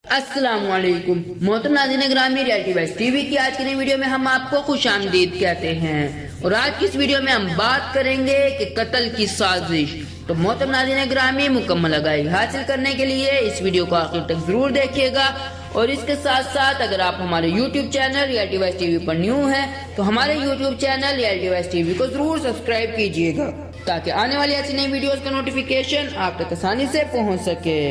अस्सलाम वालेकुम मोहतरम नाज़रीन ग्रामी, रियलिटी वाइज टीवी की आज की नई वीडियो में हम आपको खुश आमदीद कहते हैं। और आज की इस वीडियो में हम बात करेंगे कि कत्ल की साजिश। तो मोहतरम नाज़रीन ग्रामी, मुकम्मल आगाही हासिल करने के लिए इस वीडियो को आखिर तक जरूर देखिएगा। और इसके साथ साथ अगर आप हमारे YouTube channel reality wise TV पर न्यू हैं तो हमारे YouTube channel reality wise TV को जरूर सब्सक्राइब कीजिएगा, ताकि आने वाली ऐसी नई वीडियोस का नोटिफिकेशन आप तक आसानी से पहुंच सके।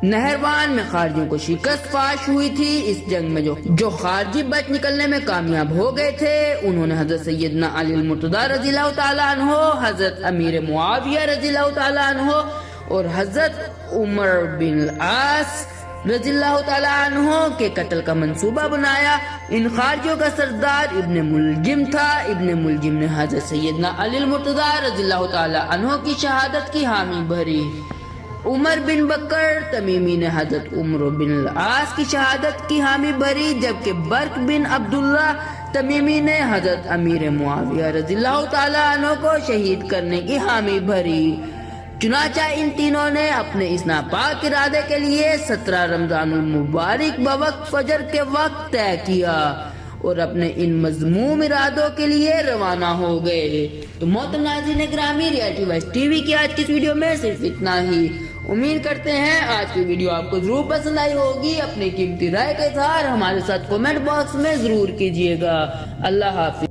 नहरवान में खारजियों को शिकस्त फाश हुई थी। इस जंग में जो खारजी बच निकलने में कामयाब हो गए थे, उन्होंने हजरत सैयदना अली मुर्तज़ा रज़ियल्लाहु ताला अन्हो, हजरत अमीर मुआविया रज़ियल्लाहु ताला अन्हो और हजरत उमर बिन आस रज़ियल्लाहु ताला अन्हो के कत्ल का मंसूबा बनाया। इन खारजियों का सरदार इब्ने मुलजिम था। इब्ने मुलजिम ने हजरत सैयदना अली मुर्तज़ा रज़ियल्लाहु ताला अन्हो की शहादत की हामी भरी। उमर बिन बकर तमीमी ने हजरत उमर बिन आस की शहादत की हामी भरी, जबकि बर्क बिन अब्दुल्ला तमीमी ने हजरत अमीर मुआविया रज़ियल्लाहु ताला अन्हु को शहीद करने की हामी भरी। चुनाचा इन तीनों ने अपने इस नापाक इरादे के लिए 17 रमजानुल मुबारक बवक्त फजर के वक्त तय किया और अपने इन मजमूम इरादों के लिए रवाना हो गए। तो मोहतरम नाज़रीन ग्रामी, रियलिटी वाइज टीवी की आज की इस वीडियो में सिर्फ इतना ही। उम्मीद करते हैं आज की वीडियो आपको जरूर पसंद आई होगी। अपनी कीमती राय का इज़हार हमारे साथ कमेंट बॉक्स में जरूर कीजिएगा। अल्लाह हाफिज।